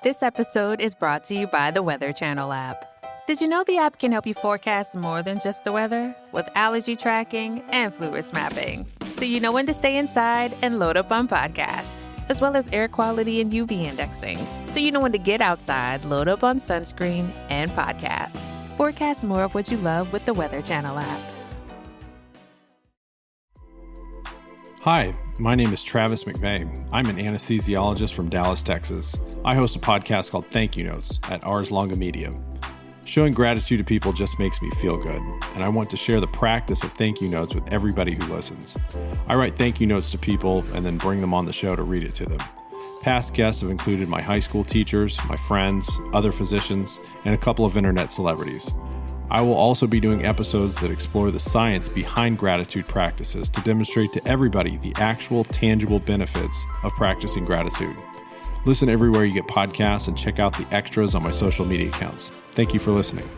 This episode is brought to you by the Weather Channel app. Did you know the app can help you forecast more than just the weather? With allergy tracking and flu risk mapping. So you know when to stay inside and load up on podcast. As well as air quality and UV indexing. So you know when to get outside, load up on sunscreen and podcast. Forecast more of what you love with the Weather Channel app. Hi, my name is Travis McVeigh. I'm an anesthesiologist from Dallas, Texas. I host a podcast called Thank You Notes at Ars Longa Media. Showing gratitude to people just makes me feel good, and I want to share the practice of thank you notes with everybody who listens. I write thank you notes to people and then bring them on the show to read it to them. Past guests have included my high school teachers, my friends, other physicians, and a couple of internet celebrities. I will also be doing episodes that explore the science behind gratitude practices to demonstrate to everybody the actual tangible benefits of practicing gratitude. Listen everywhere you get podcasts and check out the extras on my social media accounts. Thank you for listening.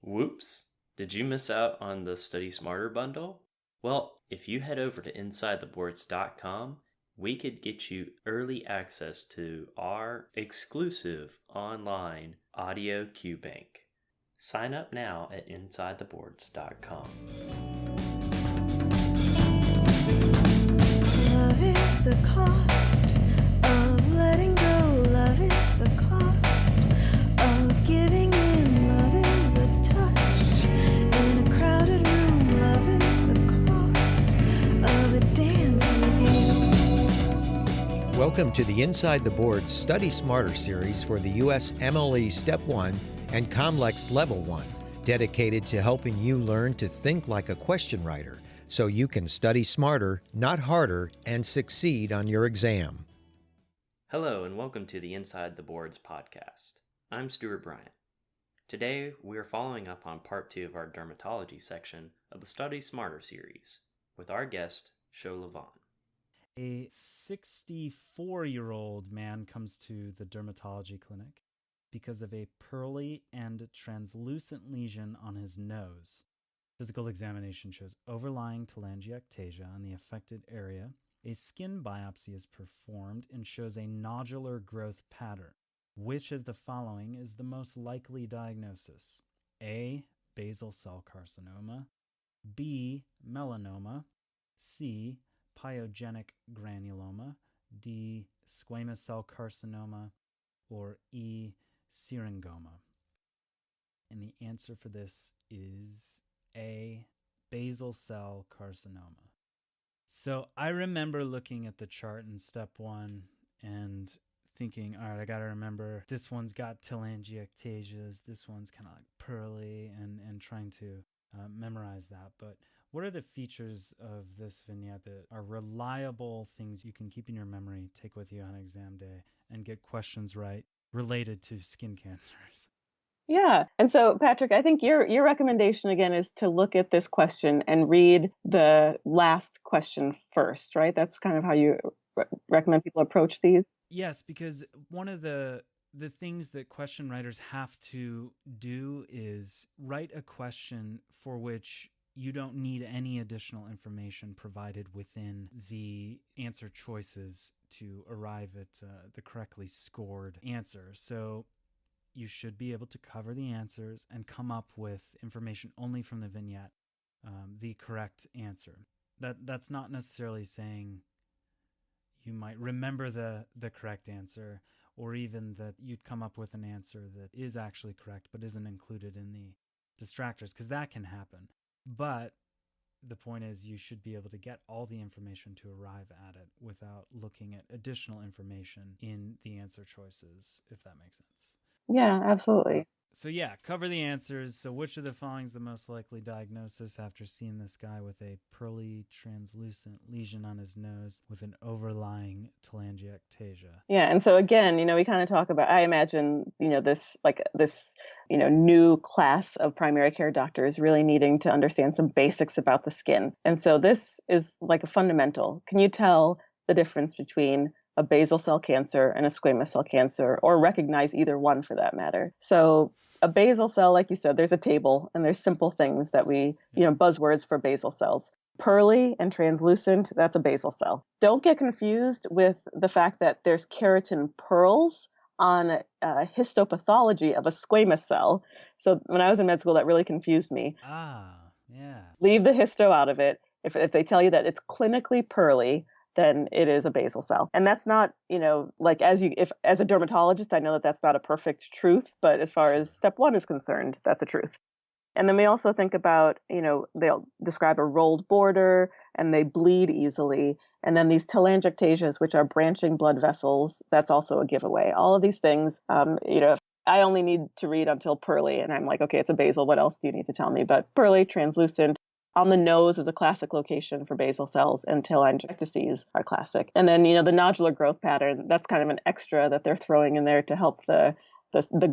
Whoops, did you miss out on the Study Smarter bundle? Well, if you head over to InsideTheBoards.com, we could get you early access to our exclusive online audio Q bank. Sign up now at InsideTheBoards.com. Love is the cost of letting go. Love is the cost of giving in. Love is a touch in a crowded room. Love is the cost of a dance with you. Welcome to the Inside the Boards Study Smarter series for the U.S. MLE Step 1 and COMLEX Level 1, dedicated to helping you learn to think like a question writer, so you can study smarter, not harder, and succeed on your exam. Hello and welcome to the Inside the Boards podcast. I'm Stuart Bryant. Today we are following up on part 2 of our dermatology section of the Study Smarter series with our guest, Shola Vaughn. A 64-year-old man comes to the dermatology clinic because of a pearly and translucent lesion on his nose. Physical examination shows overlying telangiectasia on the affected area. A skin biopsy is performed and shows a nodular growth pattern. Which of the following is the most likely diagnosis? A. Basal cell carcinoma. B. Melanoma. C. Pyogenic granuloma. D. Squamous cell carcinoma. Or E. Syringoma. And the answer for this is A. Basal cell carcinoma. So I remember looking at the chart in step 1 and thinking, all right, I got to remember this one's got telangiectasias, this one's kind of like pearly, and trying to memorize that. But what are the features of this vignette that are reliable things you can keep in your memory, take with you on exam day, and get questions right related to skin cancers? Yeah. And so, Patrick, I think your recommendation again is to look at this question and read the last question first, right? That's kind of how you recommend people approach these. Yes, because one of the things that question writers have to do is write a question for which you don't need any additional information provided within the answer choices to arrive at the correctly scored answer. So you should be able to cover the answers and come up with information only from the vignette, the correct answer. That's not necessarily saying you might remember the correct answer, or even that you'd come up with an answer that is actually correct but isn't included in the distractors, because that can happen. But the point is you should be able to get all the information to arrive at it without looking at additional information in the answer choices, if that makes sense. Yeah, absolutely. So yeah, cover the answers. So which of the following is the most likely diagnosis after seeing this guy with a pearly translucent lesion on his nose with an overlying telangiectasia? Yeah, and so again, we kind of talk about, I imagine, this new class of primary care doctors really needing to understand some basics about the skin. And so this is like a fundamental. Can you tell the difference between a basal cell cancer and a squamous cell cancer, or recognize either one for that matter? So a basal cell, like you said, there's a table and there's simple things that we, buzzwords for basal cells. pearly and translucent, that's a basal cell. Don't get confused with the fact that there's keratin pearls on histopathology of a squamous cell. So when I was in med school, that really confused me. Ah, yeah. Leave the histo out of it. If they tell you that it's clinically pearly, then it is a basal cell. And that's not, like if as a dermatologist, I know that that's not a perfect truth, but as far as step one is concerned, that's a truth. And then we also think about, they'll describe a rolled border and they bleed easily. And then these telangiectasias, which are branching blood vessels, that's also a giveaway. All of these things, I only need to read until pearly and I'm like, okay, it's a basal. What else do you need to tell me? But pearly, translucent, on the nose is a classic location for basal cells, and telangiectasias are classic. And then, the nodular growth pattern, that's kind of an extra that they're throwing in there to help the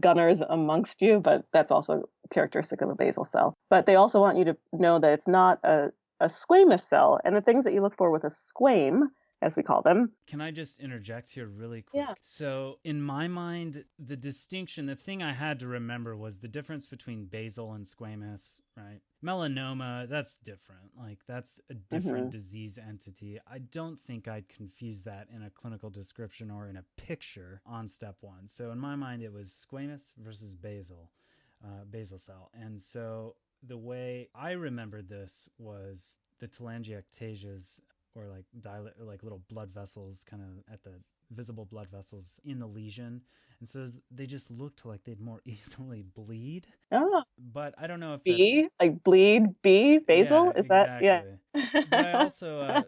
gunners amongst you, but that's also characteristic of a basal cell. But they also want you to know that it's not a squamous cell. And the things that you look for with a squame, as we call them. Can I just interject here really quick? Yeah. So in my mind, the distinction, the thing I had to remember was the difference between basal and squamous, right? Melanoma, that's different. Like that's a different disease entity. I don't think I'd confuse that in a clinical description or in a picture on step one. So in my mind, it was squamous versus basal cell. And so the way I remembered this was the telangiectasias, or like little blood vessels kind of at the visible blood vessels in the lesion. And so they just looked like they'd more easily bleed. Oh. But I don't know if B, like bleed, B, basal? Yeah, is that, yeah. But I also,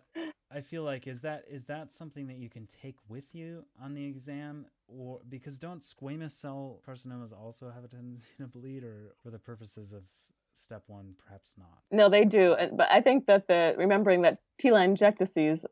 I feel like, is that something that you can take with you on the exam? Or because don't squamous cell carcinomas also have a tendency to bleed, or for the purposes of step one, perhaps not? No, they do. But I think that remembering that telangiectasias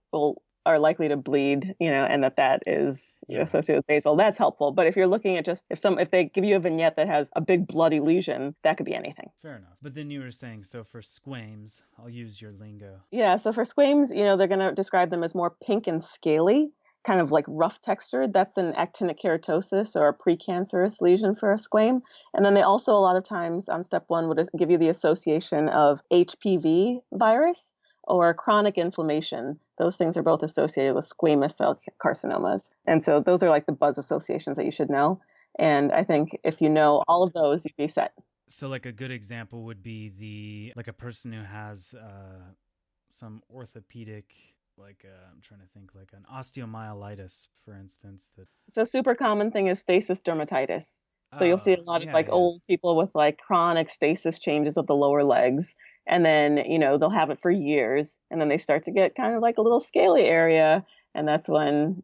are likely to bleed, and that is associated with basal, that's helpful. But if you're looking at just if they give you a vignette that has a big bloody lesion, that could be anything. Fair enough. But then you were saying, so for squames, I'll use your lingo. Yeah, so for squames, they're going to describe them as more pink and scaly, kind of like rough textured. That's an actinic keratosis or a precancerous lesion for a squame. And then they also, a lot of times on step one, would give you the association of HPV virus or chronic inflammation. Those things are both associated with squamous cell carcinomas. And so those are like the buzz associations that you should know. And I think if you know all of those, you'd be set. So like a good example would be like a person who has some orthopedic, I'm trying to think, like an osteomyelitis, for instance. So super common thing is stasis dermatitis. So you'll see a lot of old people with like chronic stasis changes of the lower legs. And then, they'll have it for years. And then they start to get kind of like a little scaly area. And that's when,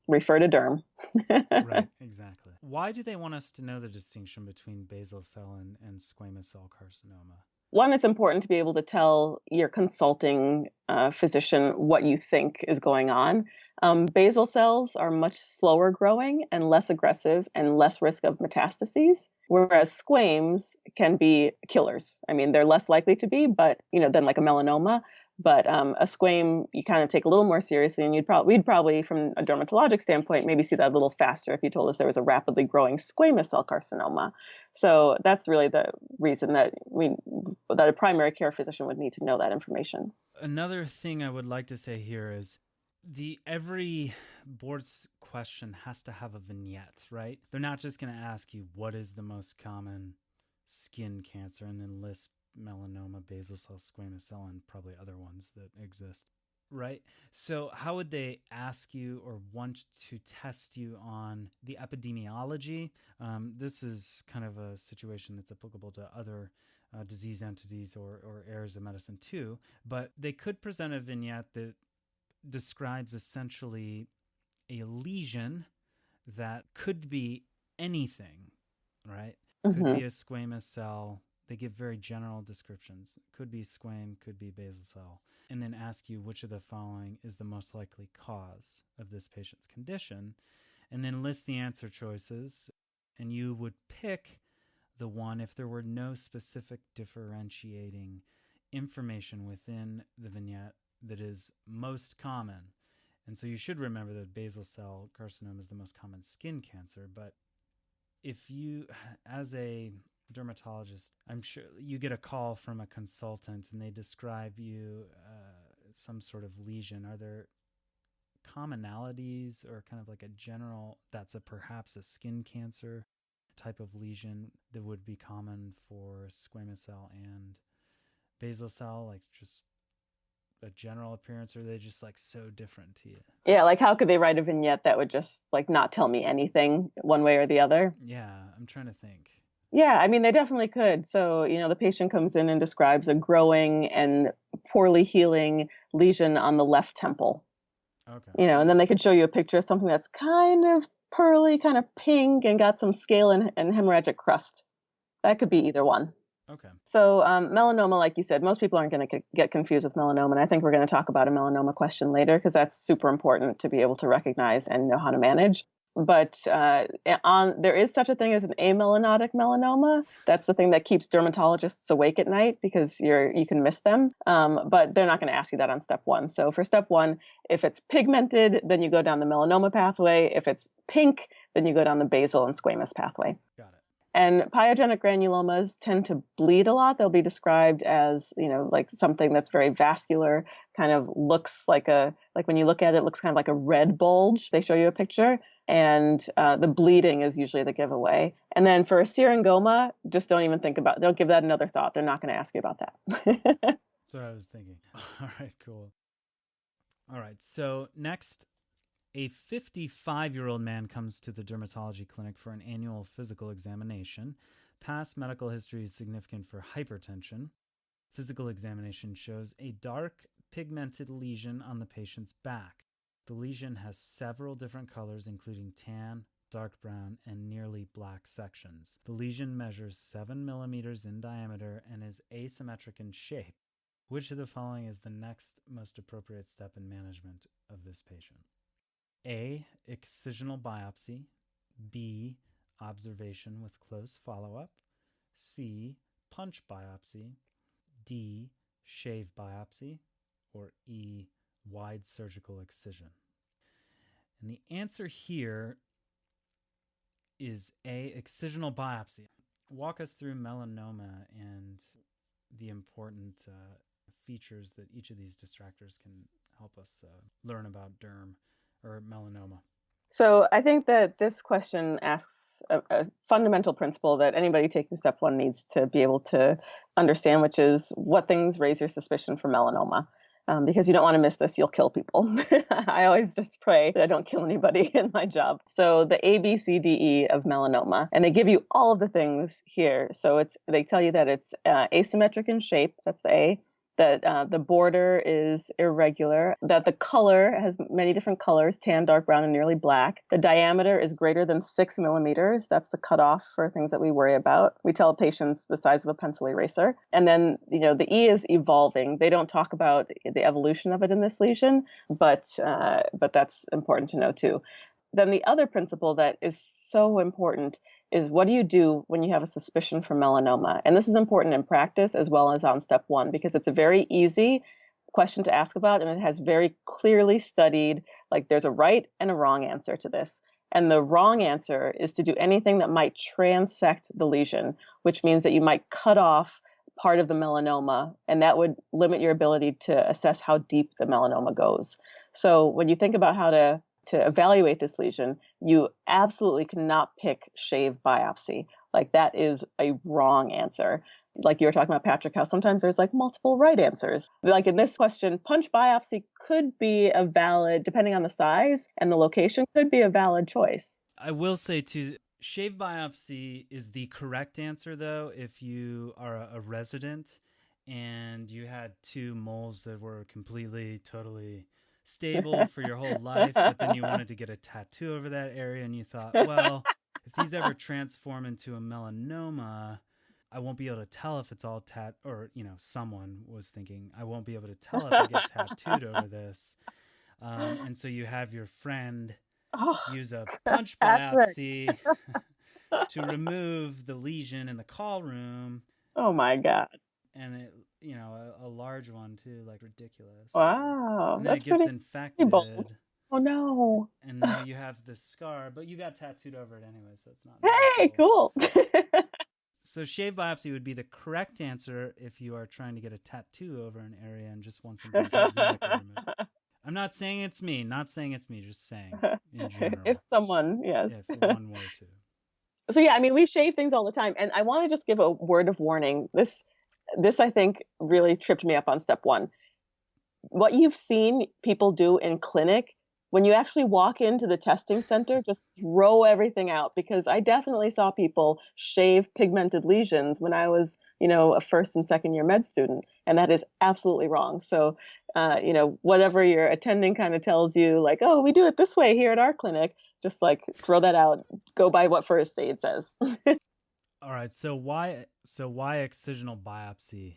refer to derm. Right, exactly. Why do they want us to know the distinction between basal cell and squamous cell carcinoma? One, it's important to be able to tell your consulting physician what you think is going on. Basal cells are much slower growing and less aggressive and less risk of metastases, whereas squames can be killers. I mean, they're less likely to be, but than like a melanoma. But a squame, you kind of take a little more seriously, and we'd probably, from a dermatologic standpoint, maybe see that a little faster if you told us there was a rapidly growing squamous cell carcinoma. So that's really the reason that a primary care physician would need to know that information. Another thing I would like to say here is every board's question has to have a vignette, right? They're not just going to ask you what is the most common skin cancer and then list melanoma, basal cell, squamous cell, and probably other ones that exist, right? So how would they ask you or want to test you on the epidemiology? This is kind of a situation that's applicable to other disease entities or areas of medicine too, but they could present a vignette that describes essentially a lesion that could be anything, right? Could be a squamous cell. They give very general descriptions. Could be squame, could be basal cell. And then ask you which of the following is the most likely cause of this patient's condition. And then list the answer choices. And you would pick the one if there were no specific differentiating information within the vignette that is most common. And so you should remember that basal cell carcinoma is the most common skin cancer. But if you, as a dermatologist, I'm sure you get a call from a consultant and they describe you some sort of lesion, are there commonalities or kind of like a general that's perhaps a skin cancer type of lesion that would be common for squamous cell and basal cell, like just a general appearance, or are they just like so different to you? Yeah, like how could they write a vignette that would just like not tell me anything one way or the other? Yeah, I'm trying to think. Yeah, I mean, they definitely could. So, the patient comes in and describes a growing and poorly healing lesion on the left temple. Okay. And then they could show you a picture of something that's kind of pearly, kind of pink, and got some scale and hemorrhagic crust. That could be either one. Okay. So melanoma, like you said, most people aren't going to get confused with melanoma. And I think we're going to talk about a melanoma question later because that's super important to be able to recognize and know how to manage. But there is such a thing as an amelanotic melanoma. That's the thing that keeps dermatologists awake at night because you can miss them. But they're not going to ask you that on step one. So for step one, if it's pigmented, then you go down the melanoma pathway. If it's pink, then you go down the basal and squamous pathway. Got it. And pyogenic granulomas tend to bleed a lot. They'll be described as, like something that's very vascular, kind of looks like when you look at it, it looks kind of like a red bulge. They show you a picture. And the bleeding is usually the giveaway. And then for a syringoma, just don't even think about it. Don't give that another thought. They're not going to ask you about that. That's what I was thinking. All right, cool. All right, so next, a 55-year-old man comes to the dermatology clinic for an annual physical examination. Past medical history is significant for hypertension. Physical examination shows a dark pigmented lesion on the patient's back. The lesion has several different colors, including tan, dark brown, and nearly black sections. The lesion measures 7 millimeters in diameter and is asymmetric in shape. Which of the following is the next most appropriate step in management of this patient? A. Excisional biopsy. B. Observation with close follow-up. C. Punch biopsy. D. Shave biopsy. Or E. Wide surgical excision. And the answer here is A. Excisional biopsy. Walk us through melanoma and the important features that each of these distractors can help us learn about derm or melanoma. So I think that this question asks a fundamental principle that anybody taking step one needs to be able to understand, which is what things raise your suspicion for melanoma. Because you don't want to miss this, you'll kill people. I always just pray that I don't kill anybody in my job. So the A, B, C, D, E of melanoma, and they give you all of the things here. So they tell you that it's asymmetric in shape, that's the A, that the border is irregular, that the color has many different colors, tan, dark brown, and nearly black. The diameter is greater than 6 millimeters. That's the cutoff for things that we worry about. We tell patients the size of a pencil eraser. And then, the E is evolving. They don't talk about the evolution of it in this lesion, but that's important to know too. Then the other principle that is so important is what do you do when you have a suspicion for melanoma? And this is important in practice as well as on step one, because it's a very easy question to ask about, and it has very clearly studied, like there's a right and a wrong answer to this. And the wrong answer is to do anything that might transect the lesion, which means that you might cut off part of the melanoma, and that would limit your ability to assess how deep the melanoma goes. So when you think about how to evaluate this lesion, you absolutely cannot pick shave biopsy. Like that is a wrong answer. Like you were talking about, Patrick, how sometimes there's like multiple right answers. Like in this question, punch biopsy could be a valid, depending on the size and the location, could be a valid choice. I will say too, shave biopsy is the correct answer though if you are a resident and you had 2 moles that were completely, totally stable for your whole life, but then you wanted to get a tattoo over that area and you thought, well, if these ever transform into a melanoma, I won't be able to tell if it's all someone was thinking, I won't be able to tell if I get tattooed over this. And so you have your friend use a punch biopsy to remove the lesion in the call room. Oh my God. And it, a large one too, like ridiculous. Wow. And then it gets infected. Bold. Oh no. And now you have this scar, but you got tattooed over it anyway, so it's not. Hey, cool. So shave biopsy would be the correct answer if you are trying to get a tattoo over an area and just want something cosmetically removed. I'm not saying it's me, just saying in general. If someone, yes. Yeah, if one were to. So yeah, I mean, we shave things all the time, and I want to just give a word of warning. This I think really tripped me up on step one. What you've seen people do in clinic, when you actually walk into the testing center, just throw everything out, because I definitely saw people shave pigmented lesions when I was, a first and second year med student, and that is absolutely wrong. So, whatever your attending kind of tells you, like, oh, we do it this way here at our clinic, just like throw that out. Go by what first aid says. All right. So why excisional biopsy?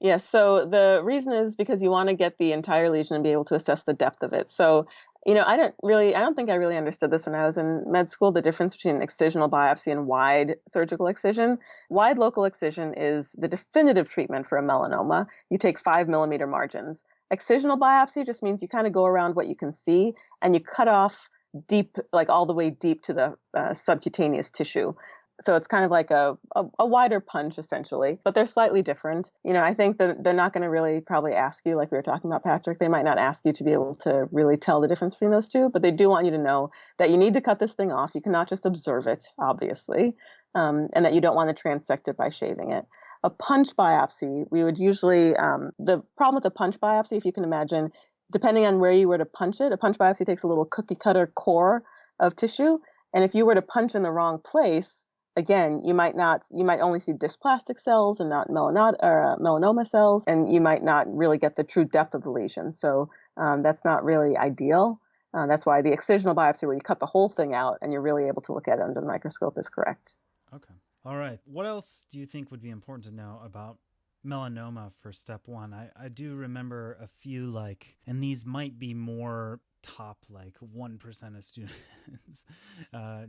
Yeah, so the reason is because you want to get the entire lesion and be able to assess the depth of it. So, I don't think I really understood this when I was in med school, the difference between excisional biopsy and wide surgical excision. Wide local excision is the definitive treatment for a melanoma. You take 5 millimeter margins. Excisional biopsy just means you kind of go around what you can see and you cut off deep, like all the way deep to the subcutaneous tissue. So it's kind of like a wider punch, essentially, but they're slightly different. I think that they're not going to really probably ask you, like we were talking about, Patrick, they might not ask you to be able to really tell the difference between those two, but they do want you to know that you need to cut this thing off. You cannot just observe it, obviously, and that you don't want to transect it by shaving it. A punch biopsy, we would usually, the problem with a punch biopsy, if you can imagine, depending on where you were to punch it, a punch biopsy takes a little cookie cutter core of tissue. And if you were to punch in the wrong place, again, you might only see dysplastic cells and not melanoma cells, and you might not really get the true depth of the lesion. So that's not really ideal. That's why the excisional biopsy, where you cut the whole thing out and you're really able to look at it under the microscope, is correct. Okay. All right. What else do you think would be important to know about melanoma for step one? I do remember a few, and these might be more top 1% of students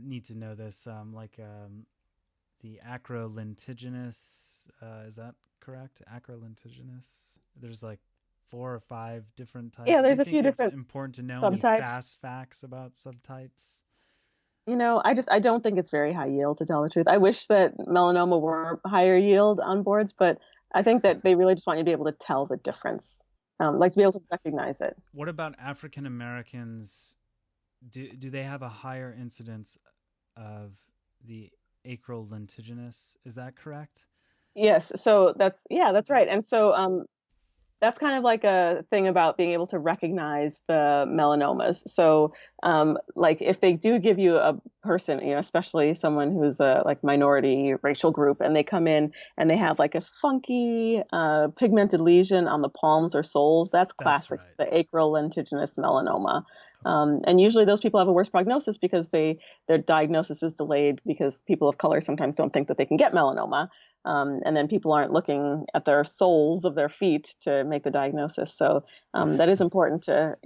need to know this, the acrolentiginous, is that correct? Acrolentiginous? There's 4 or 5 different types. Yeah, there's Do you a few think it's different important to know subtypes. any fast facts about subtypes? I don't think it's very high yield, to tell the truth. I wish that melanoma were higher yield on boards, but I think that they really just want you to be able to tell the difference, to be able to recognize it. What about African Americans? Do they have a higher incidence of the acrolentiginous? Is that correct? Yes. So that's right. And so that's kind of like a thing about being able to recognize the melanomas. So if they do give you a person, especially someone who's a minority racial group, and they come in and they have a funky pigmented lesion on the palms or soles, that's classic, right. The acrolentiginous melanoma. And usually those people have a worse prognosis because their diagnosis is delayed, because people of color sometimes don't think that they can get melanoma. And then people aren't looking at their soles of their feet to make the diagnosis. So that is important to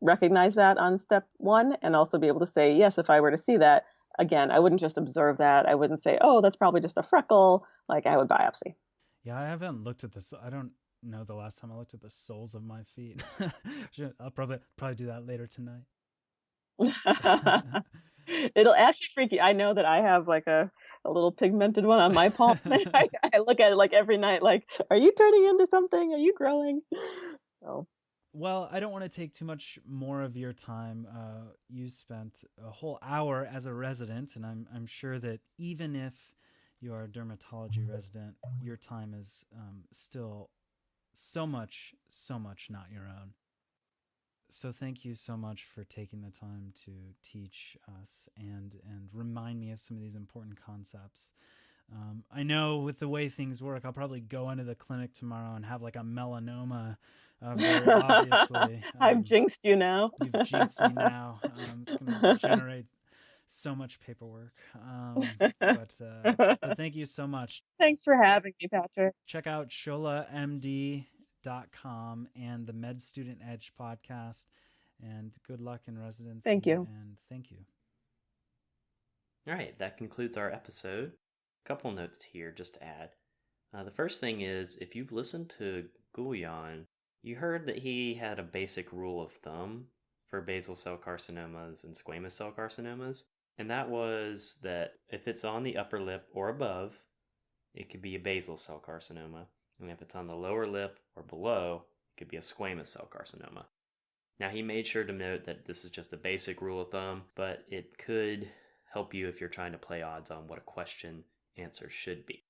recognize that on step one, and also be able to say, yes, if I were to see that, again, I wouldn't just observe that. I wouldn't say, oh, that's probably just a freckle. I would biopsy. Yeah, I haven't looked at this. I don't know the last time I looked at the soles of my feet. I'll probably do that later tonight. It'll actually freak you. I know that I have a little pigmented one on my palm. I look at it every night, are you turning into something? Are you growing? So. Well, I don't want to take too much more of your time. You spent a whole hour as a resident, and I'm sure that even if you are a dermatology resident, your time is still so much not your own. So thank you so much for taking the time to teach us and remind me of some of these important concepts. I know with the way things work, I'll probably go into the clinic tomorrow and have a melanoma, very obviously. I've jinxed you now. You've jinxed me now. It's going to generate so much paperwork. But thank you so much. Thanks for having me, Patrick. Check out sholamd.com and the Med Student Edge podcast, and good luck in residency. Thank you. And thank you. All right, that concludes our episode. A couple notes here just to add. The first thing is, if you've listened to Gouillon, you heard that he had a basic rule of thumb for basal cell carcinomas and squamous cell carcinomas. And that was that if it's on the upper lip or above, it could be a basal cell carcinoma. And if it's on the lower lip or below, it could be a squamous cell carcinoma. Now, he made sure to note that this is just a basic rule of thumb, but it could help you if you're trying to play odds on what a question answer should be.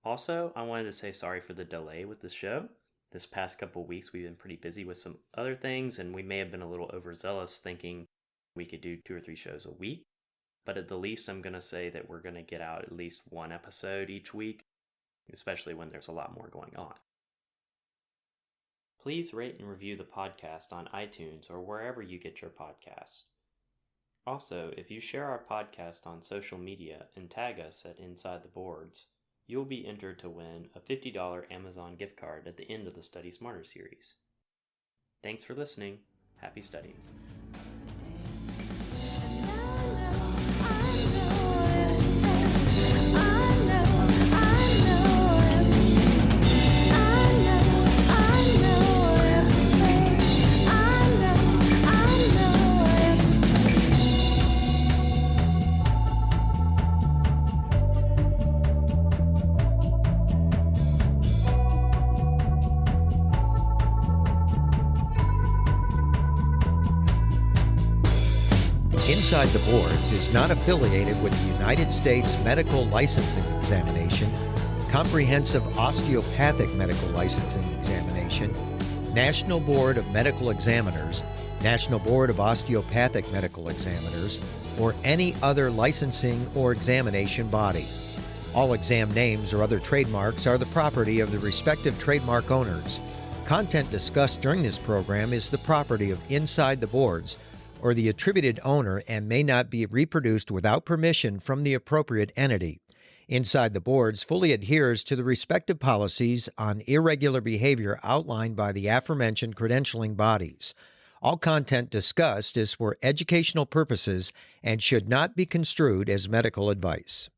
Also, I wanted to say sorry for the delay with the show. This past couple weeks, we've been pretty busy with some other things, and we may have been a little overzealous thinking we could do 2 or 3 shows a week. But at the least, I'm going to say that we're going to get out at least 1 episode each week, especially when there's a lot more going on. Please rate and review the podcast on iTunes or wherever you get your podcasts. Also, if you share our podcast on social media and tag us at InsideTheBoards, you'll be entered to win a $50 Amazon gift card at the end of the Study Smarter series. Thanks for listening. Happy studying. Inside the Boards is not affiliated with the United States Medical Licensing Examination, Comprehensive Osteopathic Medical Licensing Examination, National Board of Medical Examiners, National Board of Osteopathic Medical Examiners, or any other licensing or examination body. All exam names or other trademarks are the property of the respective trademark owners. Content discussed during this program is the property of Inside the Boards or the attributed owner and may not be reproduced without permission from the appropriate entity. Inside the Boards fully adheres to the respective policies on irregular behavior outlined by the aforementioned credentialing bodies. All content discussed is for educational purposes and should not be construed as medical advice.